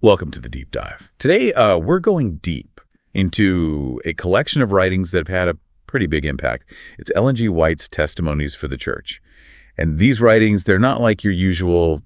Welcome to the Deep Dive. Today, we're going deep into a collection of writings that have had a pretty big impact. It's Ellen G. White's Testimonies for the Church. And these writings, they're not like your usual,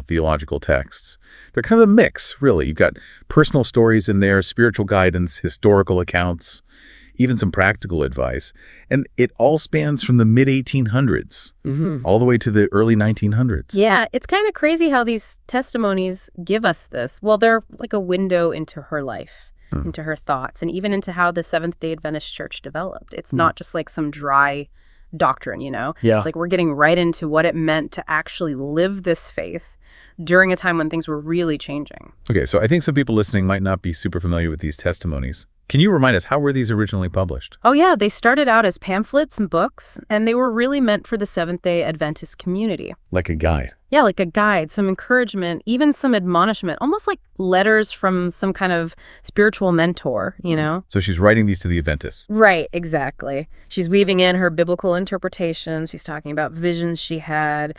theological texts. They're kind of a mix, really. You've got personal stories in there, spiritual guidance, historical accounts, even some practical advice. And it all spans from the mid-1800s all the way to the early 1900s. Yeah, it's kind of crazy how these testimonies give us this. Well, they're like a window into her life, into her thoughts, and even into how the Seventh-day Adventist Church developed. It's not just like some dry doctrine, Yeah. It's like we're getting right into what it meant to actually live this faith during a time when things were really changing. Okay, so I think some people listening might not be super familiar with these testimonies. Can you remind us, how were these originally published? Oh yeah, they started out as pamphlets and books, and they were really meant for the Seventh-day Adventist community. Like a guide. Yeah, like a guide, some encouragement, even some admonishment, almost like letters from some kind of spiritual mentor, So she's writing these to the Adventists. Right, exactly. She's weaving in her biblical interpretations. She's talking about visions she had,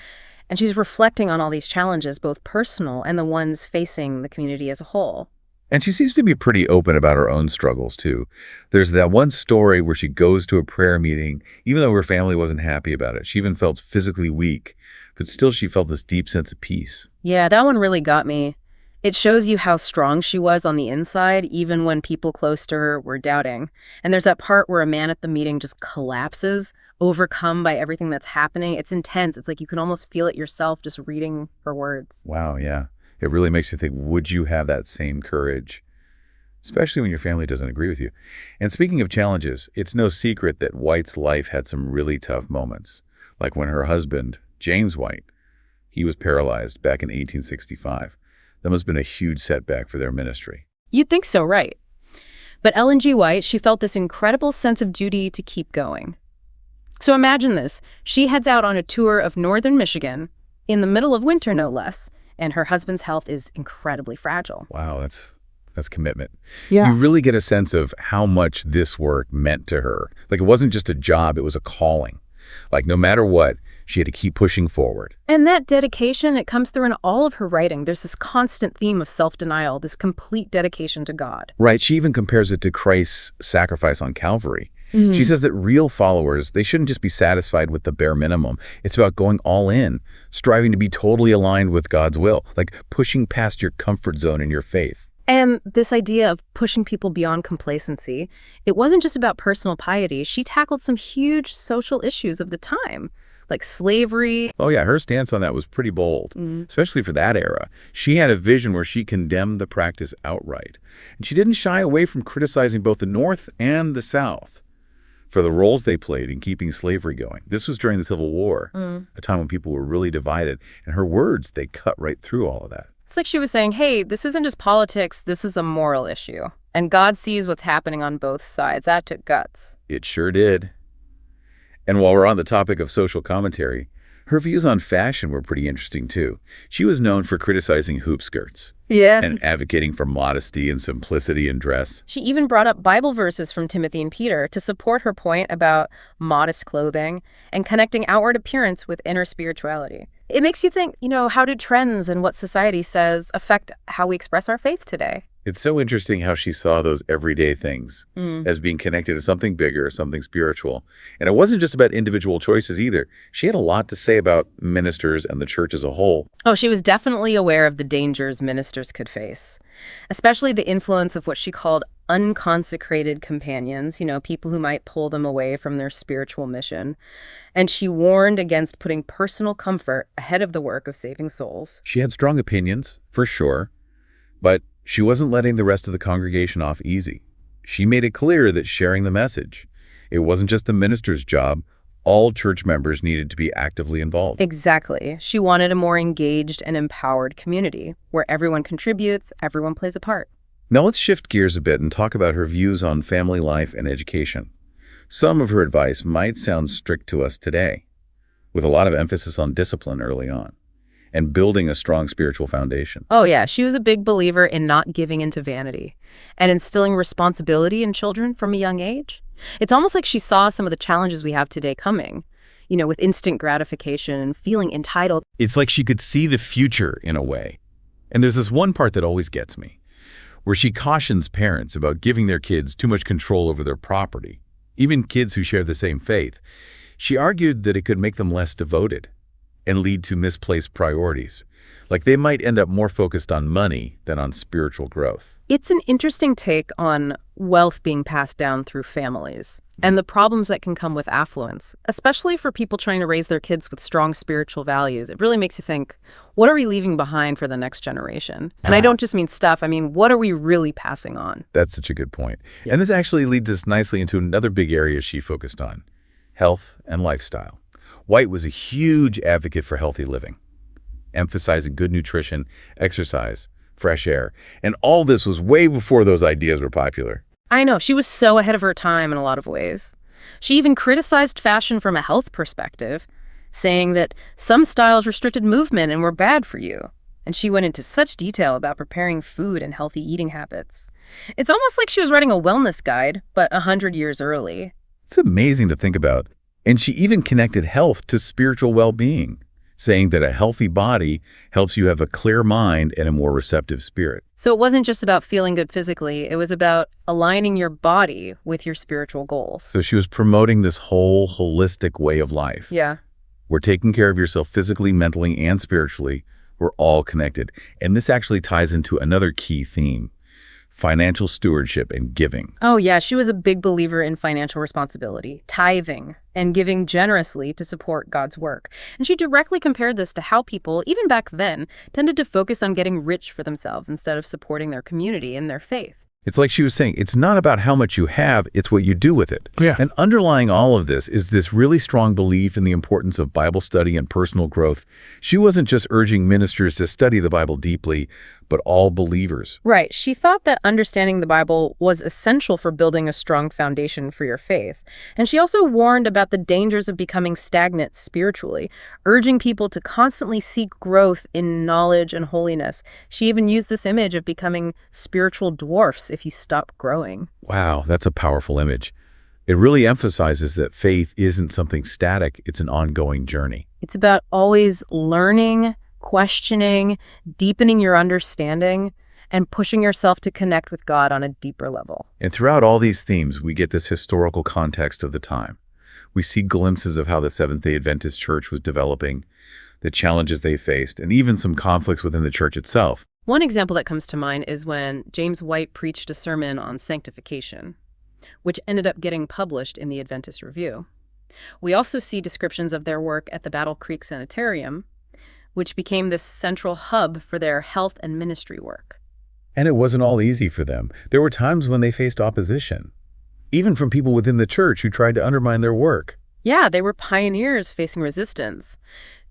and she's reflecting on all these challenges, both personal and the ones facing the community as a whole. And she seems to be pretty open about her own struggles, too. There's that one story where she goes to a prayer meeting, even though her family wasn't happy about it. She even felt physically weak, but still she felt this deep sense of peace. Yeah, that one really got me. It shows you how strong she was on the inside, even when people close to her were doubting. And there's that part where a man at the meeting just collapses, overcome by everything that's happening. It's intense. It's like you can almost feel it yourself just reading her words. Wow, yeah. It really makes you think, would you have that same courage? Especially when your family doesn't agree with you. And speaking of challenges, it's no secret that White's life had some really tough moments. Like when her husband, James White, he was paralyzed back in 1865. That must have been a huge setback for their ministry. You'd think so, right? But Ellen G. White, she felt this incredible sense of duty to keep going. So imagine this. She heads out on a tour of northern Michigan, in the middle of winter no less, and her husband's health is incredibly fragile. Wow, that's commitment. Yeah. You really get a sense of how much this work meant to her. Like it wasn't just a job, it was a calling. Like no matter what, she had to keep pushing forward. And that dedication, it comes through in all of her writing. There's this constant theme of self-denial, this complete dedication to God. Right, she even compares it to Christ's sacrifice on Calvary. She says that real followers, they shouldn't just be satisfied with the bare minimum. It's about going all in, striving to be totally aligned with God's will, like pushing past your comfort zone in your faith. And this idea of pushing people beyond complacency, it wasn't just about personal piety. She tackled some huge social issues of the time, like slavery. Oh yeah, her stance on that was pretty bold, especially for that era. She had a vision where she condemned the practice outright. And she didn't shy away from criticizing both the North and the South for the roles they played in keeping slavery going. This was during the Civil War, a time when people were really divided. And her words, they cut right through all of that. It's like she was saying, hey, this isn't just politics, this is a moral issue. And God sees what's happening on both sides. That took guts. It sure did. And while we're on the topic of social commentary, her views on fashion were pretty interesting too. She was known for criticizing hoop skirts. Yeah. And advocating for modesty and simplicity in dress. She even brought up Bible verses from Timothy and Peter to support her point about modest clothing and connecting outward appearance with inner spirituality. It makes you think, how do trends and what society says affect how we express our faith today? It's so interesting how she saw those everyday things as being connected to something bigger, something spiritual. And it wasn't just about individual choices either. She had a lot to say about ministers and the church as a whole. Oh, she was definitely aware of the dangers ministers could face, especially the influence of what she called unconsecrated companions, people who might pull them away from their spiritual mission. And she warned against putting personal comfort ahead of the work of saving souls. She had strong opinions, for sure, but she wasn't letting the rest of the congregation off easy. She made it clear that sharing the message, it wasn't just the minister's job. All church members needed to be actively involved. Exactly. She wanted a more engaged and empowered community where everyone contributes, everyone plays a part. Now let's shift gears a bit and talk about her views on family life and education. Some of her advice might sound strict to us today, with a lot of emphasis on discipline early on and building a strong spiritual foundation. Oh yeah, she was a big believer in not giving into vanity and instilling responsibility in children from a young age. It's almost like she saw some of the challenges we have today coming, with instant gratification and feeling entitled. It's like she could see the future in a way. And there's this one part that always gets me, where she cautions parents about giving their kids too much control over their property, even kids who share the same faith. She argued that it could make them less devoted and lead to misplaced priorities, like they might end up more focused on money than on spiritual growth. It's an interesting take on wealth being passed down through families and the problems that can come with affluence, especially for people trying to raise their kids with strong spiritual values. It really makes you think, what are we leaving behind for the next generation? And I don't just mean stuff, I mean, what are we really passing on? That's such a good point. Yeah. And this actually leads us nicely into another big area she focused on, health and lifestyle. White was a huge advocate for healthy living, emphasizing good nutrition, exercise, fresh air. And all this was way before those ideas were popular. I know, she was so ahead of her time in a lot of ways. She even criticized fashion from a health perspective, saying that some styles restricted movement and were bad for you. And she went into such detail about preparing food and healthy eating habits. It's almost like she was writing a wellness guide, but 100 years early. It's amazing to think about. And she even connected health to spiritual well-being, saying that a healthy body helps you have a clear mind and a more receptive spirit. So it wasn't just about feeling good physically, it was about aligning your body with your spiritual goals. So she was promoting this whole holistic way of life. Yeah. We're taking care of yourself physically, mentally, and spiritually. We're all connected. And this actually ties into another key theme, financial stewardship and giving. Oh yeah, she was a big believer in financial responsibility, tithing, and giving generously to support God's work. And she directly compared this to how people, even back then, tended to focus on getting rich for themselves instead of supporting their community and their faith. It's like she was saying, it's not about how much you have, it's what you do with it. Yeah. And underlying all of this is this really strong belief in the importance of Bible study and personal growth. She wasn't just urging ministers to study the Bible deeply, but all believers. Right. She thought that understanding the Bible was essential for building a strong foundation for your faith. And she also warned about the dangers of becoming stagnant spiritually, urging people to constantly seek growth in knowledge and holiness. She even used this image of becoming spiritual dwarfs if you stop growing. Wow, that's a powerful image. It really emphasizes that faith isn't something static, it's an ongoing journey. It's about always learning, questioning, deepening your understanding, and pushing yourself to connect with God on a deeper level. And throughout all these themes, we get this historical context of the time. We see glimpses of how the Seventh-day Adventist Church was developing, the challenges they faced, and even some conflicts within the church itself. One example that comes to mind is when James White preached a sermon on sanctification, which ended up getting published in the Adventist Review. We also see descriptions of their work at the Battle Creek Sanitarium, which became this central hub for their health and ministry work. And it wasn't all easy for them. There were times when they faced opposition, even from people within the church who tried to undermine their work. Yeah, they were pioneers facing resistance.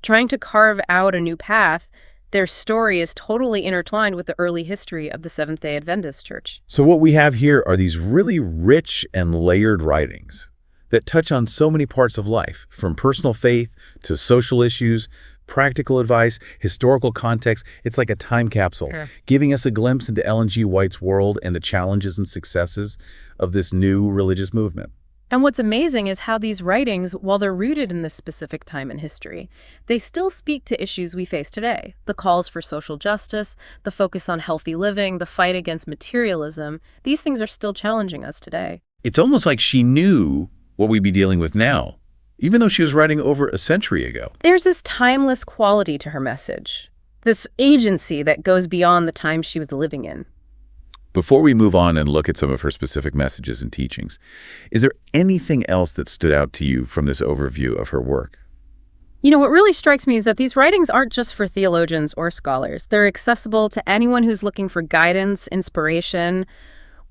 Trying to carve out a new path, their story is totally intertwined with the early history of the Seventh-day Adventist Church. So what we have here are these really rich and layered writings that touch on so many parts of life, from personal faith to social issues, practical advice, historical context. It's like a time capsule, giving us a glimpse into Ellen G. White's world and the challenges and successes of this new religious movement. And what's amazing is how these writings, while they're rooted in this specific time in history, they still speak to issues we face today. The calls for social justice, the focus on healthy living, the fight against materialism. These things are still challenging us today. It's almost like she knew what we'd be dealing with now, even though she was writing over a century ago. There's this timeless quality to her message, this agency that goes beyond the time she was living in. Before we move on and look at some of her specific messages and teachings, is there anything else that stood out to you from this overview of her work? You know, what really strikes me is that these writings aren't just for theologians or scholars. They're accessible to anyone who's looking for guidance, inspiration,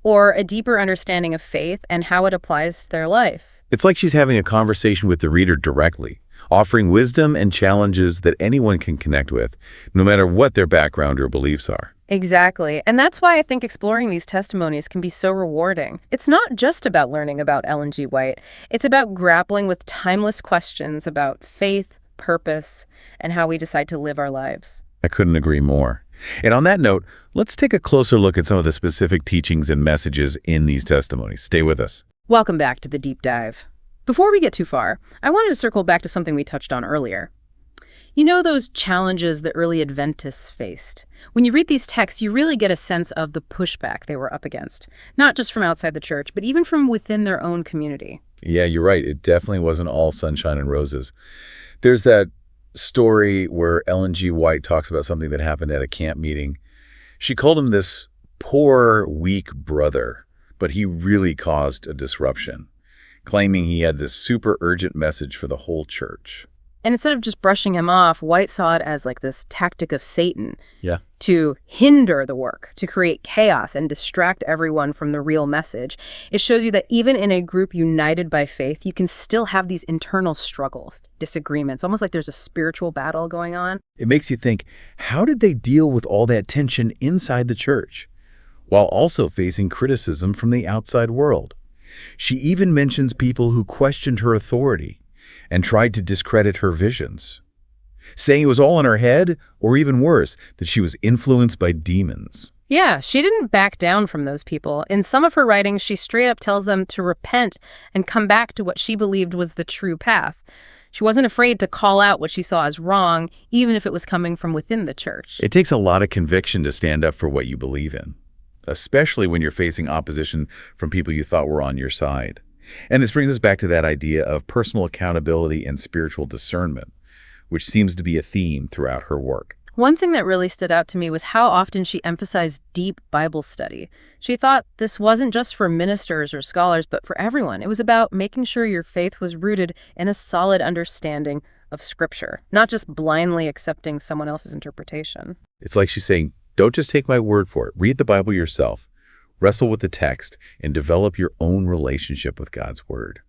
or a deeper understanding of faith and how it applies to their life. It's like she's having a conversation with the reader directly, offering wisdom and challenges that anyone can connect with, no matter what their background or beliefs are. Exactly. And that's why I think exploring these testimonies can be so rewarding. It's not just about learning about Ellen G. White. It's about grappling with timeless questions about faith, purpose, and how we decide to live our lives. I couldn't agree more. And on that note, let's take a closer look at some of the specific teachings and messages in these testimonies. Stay with us. Welcome back to the Deep Dive. Before we get too far, I wanted to circle back to something we touched on earlier. You know those challenges the early Adventists faced? When you read these texts, you really get a sense of the pushback they were up against, not just from outside the church, but even from within their own community. Yeah, you're right. It definitely wasn't all sunshine and roses. There's that story where Ellen G. White talks about something that happened at a camp meeting. She called him this poor, weak brother, but he really caused a disruption, claiming he had this super urgent message for the whole church. And instead of just brushing him off, White saw it as like this tactic of Satan Yeah. to hinder the work, to create chaos and distract everyone from the real message. It shows you that even in a group united by faith, you can still have these internal struggles, disagreements, almost like there's a spiritual battle going on. It makes you think, how did they deal with all that tension inside the church, while also facing criticism from the outside world? She even mentions people who questioned her authority and tried to discredit her visions, saying it was all in her head, or even worse, that she was influenced by demons. Yeah, she didn't back down from those people. In some of her writings, she straight up tells them to repent and come back to what she believed was the true path. She wasn't afraid to call out what she saw as wrong, even if it was coming from within the church. It takes a lot of conviction to stand up for what you believe in, especially when you're facing opposition from people you thought were on your side. And this brings us back to that idea of personal accountability and spiritual discernment, which seems to be a theme throughout her work. One thing that really stood out to me was how often she emphasized deep Bible study. She thought this wasn't just for ministers or scholars, but for everyone. It was about making sure your faith was rooted in a solid understanding of Scripture, not just blindly accepting someone else's interpretation. It's like she's saying, don't just take my word for it. Read the Bible yourself, wrestle with the text, and develop your own relationship with God's Word.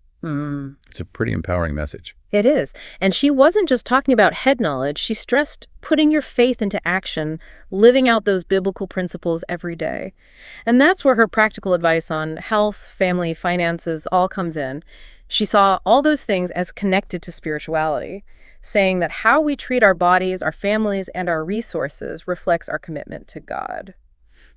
It's a pretty empowering message. It is. And she wasn't just talking about head knowledge. She stressed putting your faith into action, living out those biblical principles every day. And that's where her practical advice on health, family, finances all comes in. She saw all those things as connected to spirituality, saying that how we treat our bodies, our families, and our resources reflects our commitment to God.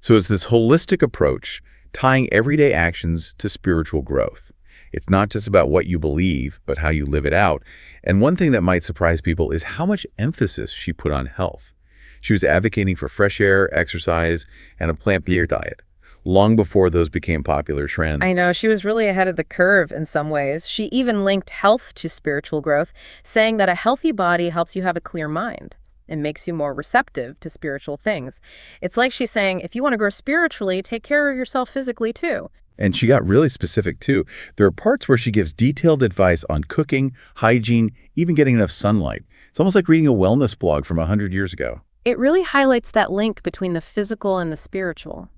So it's this holistic approach, tying everyday actions to spiritual growth. It's not just about what you believe, but how you live it out. And one thing that might surprise people is how much emphasis she put on health. She was advocating for fresh air, exercise, and a plant-based diet, long before those became popular trends. I know, she was really ahead of the curve in some ways. She even linked health to spiritual growth, saying that a healthy body helps you have a clear mind and makes you more receptive to spiritual things. It's like she's saying, if you want to grow spiritually, take care of yourself physically too. And she got really specific too. There are parts where she gives detailed advice on cooking, hygiene, even getting enough sunlight. It's almost like reading a wellness blog from 100 years ago. It really highlights that link between the physical and the spiritual.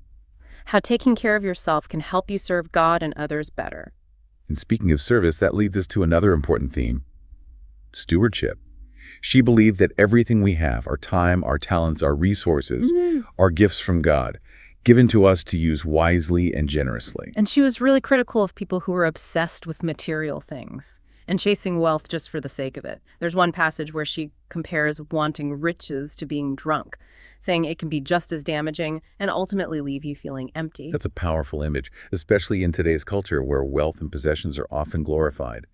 How taking care of yourself can help you serve God and others better. And speaking of service, that leads us to another important theme: stewardship. She believed that everything we have, our time, our talents, our resources, are gifts from God, given to us to use wisely and generously. And she was really critical of people who were obsessed with material things and chasing wealth just for the sake of it. There's one passage where she compares wanting riches to being drunk, saying it can be just as damaging and ultimately leave you feeling empty. That's a powerful image, especially in today's culture where wealth and possessions are often glorified.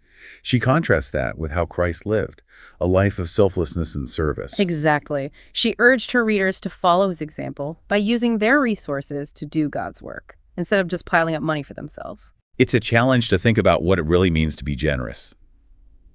She contrasts that with how Christ lived, a life of selflessness and service. Exactly. She urged her readers to follow his example by using their resources to do God's work, instead of just piling up money for themselves. It's a challenge to think about what it really means to be generous,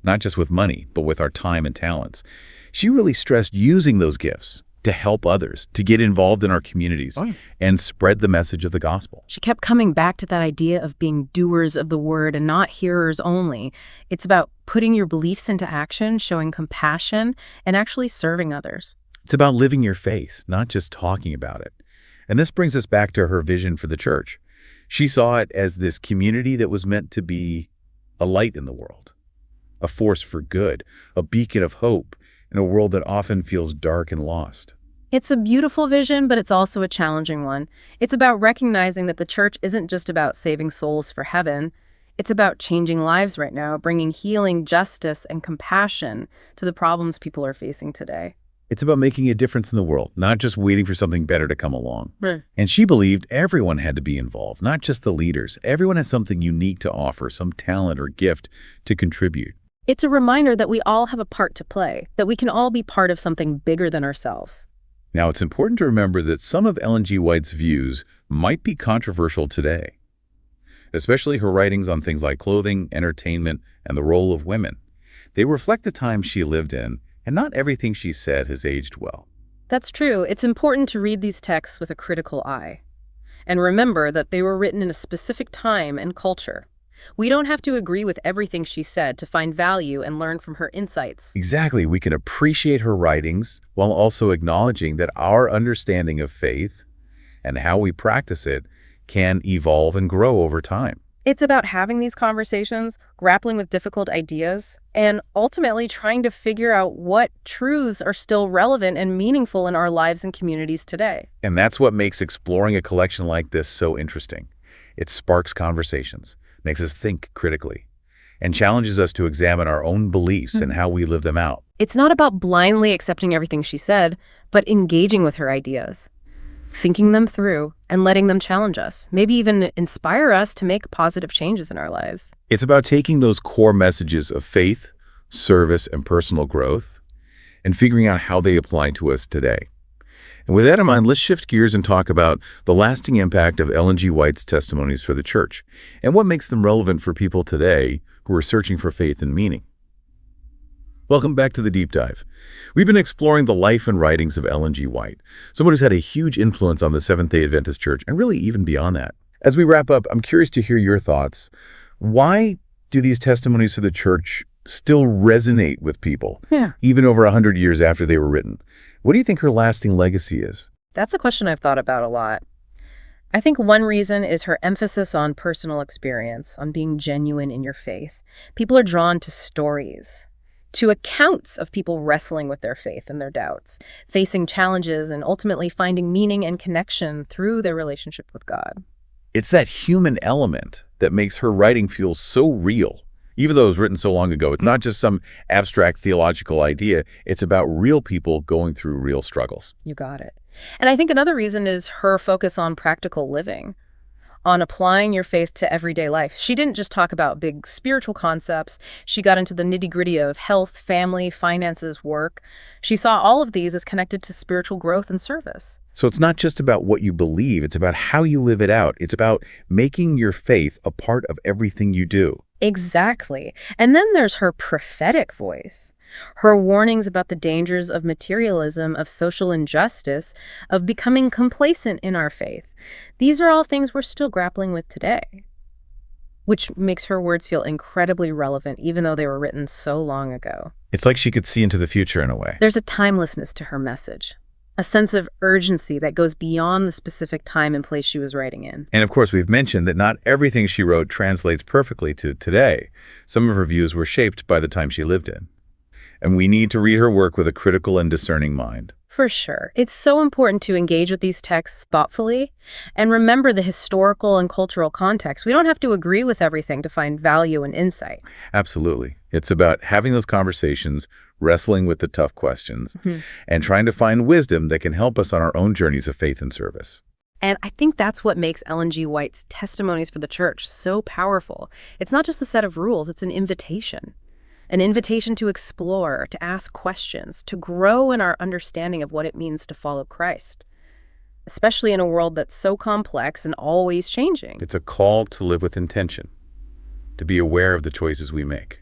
not just with money, but with our time and talents. She really stressed using those gifts to help others, to get involved in our communities, and spread the message of the gospel. She kept coming back to that idea of being doers of the word and not hearers only. It's about putting your beliefs into action, showing compassion, and actually serving others. It's about living your faith, not just talking about it. And this brings us back to her vision for the church. She saw it as this community that was meant to be a light in the world, a force for good, a beacon of hope in a world that often feels dark and lost. It's a beautiful vision, but it's also a challenging one. It's about recognizing that the church isn't just about saving souls for heaven. It's about changing lives right now, bringing healing, justice, and compassion to the problems people are facing today. It's about making a difference in the world, not just waiting for something better to come along. And she believed everyone had to be involved, not just the leaders. Everyone has something unique to offer, some talent or gift to contribute. It's a reminder that we all have a part to play, that we can all be part of something bigger than ourselves. Now, it's important to remember that some of Ellen G. White's views might be controversial today, especially her writings on things like clothing, entertainment, and the role of women. They reflect the time she lived in, and not everything she said has aged well. That's true. It's important to read these texts with a critical eye. And remember that they were written in a specific time and culture. We don't have to agree with everything she said to find value and learn from her insights. Exactly. We can appreciate her writings while also acknowledging that our understanding of faith and how we practice it can evolve and grow over time. It's about having these conversations, grappling with difficult ideas, and ultimately trying to figure out what truths are still relevant and meaningful in our lives and communities today. And that's what makes exploring a collection like this so interesting. It sparks conversations, makes us think critically, and challenges us to examine our own beliefs and how we live them out. It's not about blindly accepting everything she said, but engaging with her ideas, thinking them through, and letting them challenge us, maybe even inspire us to make positive changes in our lives. It's about taking those core messages of faith, service, and personal growth, and figuring out how they apply to us today. And with that in mind, let's shift gears and talk about the lasting impact of Ellen G. White's testimonies for the church, and what makes them relevant for people today who are searching for faith and meaning. Welcome back to the Deep Dive. We've been exploring the life and writings of Ellen G. White, someone who's had a huge influence on the Seventh-day Adventist Church, and really even beyond that. As we wrap up, I'm curious to hear your thoughts. Why do these testimonies for the church still resonate with people, even over 100 years after they were written? What do you think her lasting legacy is? That's a question I've thought about a lot. I think one reason is her emphasis on personal experience, on being genuine in your faith. People are drawn to stories, to accounts of people wrestling with their faith and their doubts, facing challenges, and ultimately finding meaning and connection through their relationship with God. It's that human element that makes her writing feel so real. Even though it was written so long ago, it's not just some abstract theological idea. It's about real people going through real struggles. You got it. And I think another reason is her focus on practical living, on applying your faith to everyday life. She didn't just talk about big spiritual concepts. She got into the nitty-gritty of health, family, finances, work. She saw all of these as connected to spiritual growth and service. So it's not just about what you believe. It's about how you live it out. It's about making your faith a part of everything you do. Exactly. And then there's her prophetic voice. Her warnings about the dangers of materialism, of social injustice, of becoming complacent in our faith. These are all things we're still grappling with today, which makes her words feel incredibly relevant, even though they were written so long ago. It's like she could see into the future in a way. There's a timelessness to her message, a sense of urgency that goes beyond the specific time and place she was writing in. And of course, we've mentioned that not everything she wrote translates perfectly to today. Some of her views were shaped by the time she lived in. And we need to read her work with a critical and discerning mind. For sure. It's so important to engage with these texts thoughtfully and remember the historical and cultural context. We don't have to agree with everything to find value and insight. Absolutely. It's about having those conversations, wrestling with the tough questions, and trying to find wisdom that can help us on our own journeys of faith and service. And I think that's what makes Ellen G. White's Testimonies for the Church so powerful. It's not just a set of rules, it's an invitation. An invitation to explore, to ask questions, to grow in our understanding of what it means to follow Christ, especially in a world that's so complex and always changing. It's a call to live with intention, to be aware of the choices we make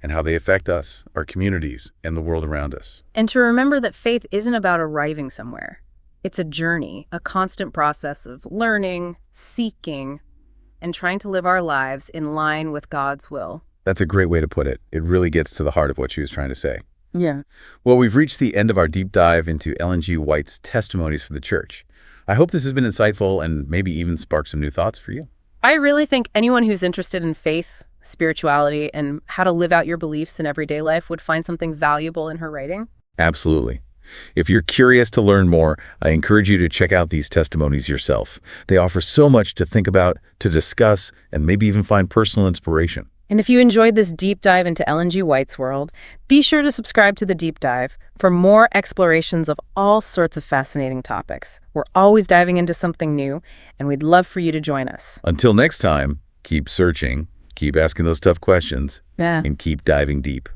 and how they affect us, our communities, and the world around us. And to remember that faith isn't about arriving somewhere. It's a journey, a constant process of learning, seeking, and trying to live our lives in line with God's will. That's a great way to put it. It really gets to the heart of what she was trying to say. Yeah. Well, we've reached the end of our deep dive into Ellen G. White's Testimonies for the Church. I hope this has been insightful and maybe even sparked some new thoughts for you. I really think anyone who's interested in faith, spirituality, and how to live out your beliefs in everyday life would find something valuable in her writing. Absolutely. If you're curious to learn more, I encourage you to check out these testimonies yourself. They offer so much to think about, to discuss, and maybe even find personal inspiration. And if you enjoyed this deep dive into Ellen G. White's world, be sure to subscribe to The Deep Dive for more explorations of all sorts of fascinating topics. We're always diving into something new, and we'd love for you to join us. Until next time, keep searching, Keep asking those tough questions Yeah. and keep diving deep.